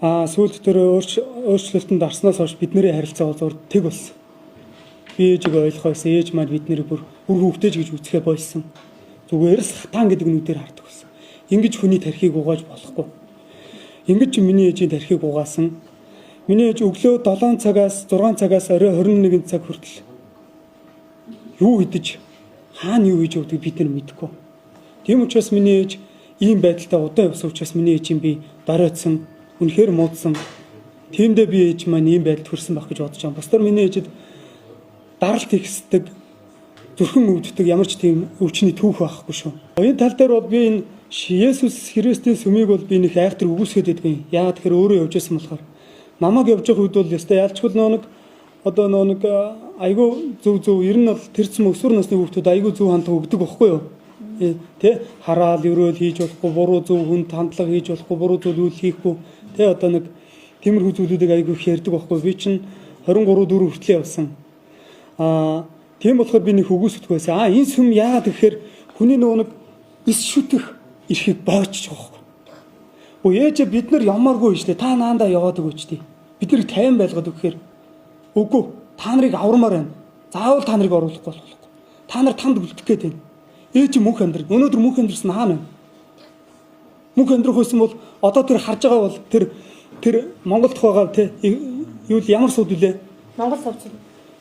Сүүлд тэр өөрчлөлтөнд орсноос хойш бидний харилцаа бол зур тэг болсон. Би ээжийг ойлгохоос ээж маань биднийг бүр хүүхдэж гэж үзэхэ болсон. Зүгээр л хатаан гэдэг нүдээр хардаг байсан. Ингэж хүний тархийг угааж болохгүй. Ингэж миний ээжийн тархийг угаасан. Миний ээж өглөө 7 цагаас 6 цагаас орой 21 цаг хүртэл юу идэж хаана юу хийж өгдөг бид нар мэдэхгүй. Тийм учраас миний ээж ийм байдалтай удаан явсан учраас миний ээжийн би доройтсон, үнэхээр муудсан. Тиймдээ би ээж маань ийм байдалд хүрсэн байх гэж бодож байгаа. Бусдаар миний ээжэд даралт ихсдэг, зүрхэн өвддөг ямар ч тийм өвчний түүх байхгүй шүү. Энэ тал дээр бол би энэ Есүс Христийн сүмийг бол би нэг айхтар үгүйсгээд байдгийн. Яагаад тэгэхээр өөрөө явж байсан болохоор намайг явж явах үед бол ястай ялчгүй нэг айгүй зөв ер нь бол тэрцэн өсвөр насны хүүхдүүд айгүй зөв хандлага өгдөг байхгүй юу? Тэ хараал өрөөл хийж болохгүй, буруу зөв хүнд хандлага хийж болохгүй, буруу зүйл хийхгүй. Тэ нэг тиймэрхүү зүйлүүдийг айгүй хэрдэг байхгүй. Би чинь 23 4 хүртэл явсан. Тийм болохоор би нэг үгүйсэхгүй байсан. Энэ сүм яагаад гэхээр хүний нэг ис шүтэх эрхийг боочж байгаа байхгүй. Ээж бид нар ямааргүй шүү дээ. Та наандаа яваад өгөөч дээ. Бид нарыг 50 байлгаад өгөхээр үгүй. Та нарыг аврамаар байна. Заавал та нарыг оруулахгүй болохгүй. Та нар танд үлдэх гээд байна. Ээж мөнх амьдрал. Өнөөдөр мөнх амьдрсан хаана вэ? Мөнх амьдрах байсан бол одоо тэр харж байгаа бол тэр Монголд байгаа те юу ямар сууд үлээ? Монгол сууд.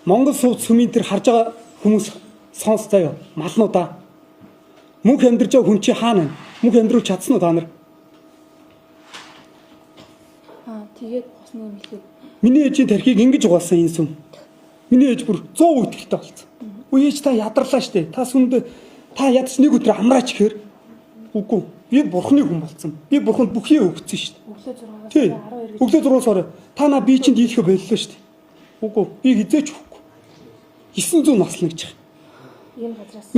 Монгол сууд сүмийн тэр харж байгаа хүмүүс сонс заяа. Малнуудаа. Мөнх амьдрж байгаа хүн чи хаана вэ? Мөнх амьдрах чадсан уу та нар? Тэгээд босны юм хэлээд. Миний ээжийн тархийг ингэж угаасан энэ сүм. Миний ээж бүр 100% итгэлтэй болсон. Ээж та ядарлаа штэ. Та сүмд та ядч нэг өдөр амраач гэхээр үгүй. Би бурхны хүн болсон. Би бурханд бүхий өгсөн штэ. Өглөө 6-аас 12. Та на би чинь дийлхэ боллоо штэ. Үгүй. Би хизээч өгөхгүй. 900 наслна гэж. Ийм газраас.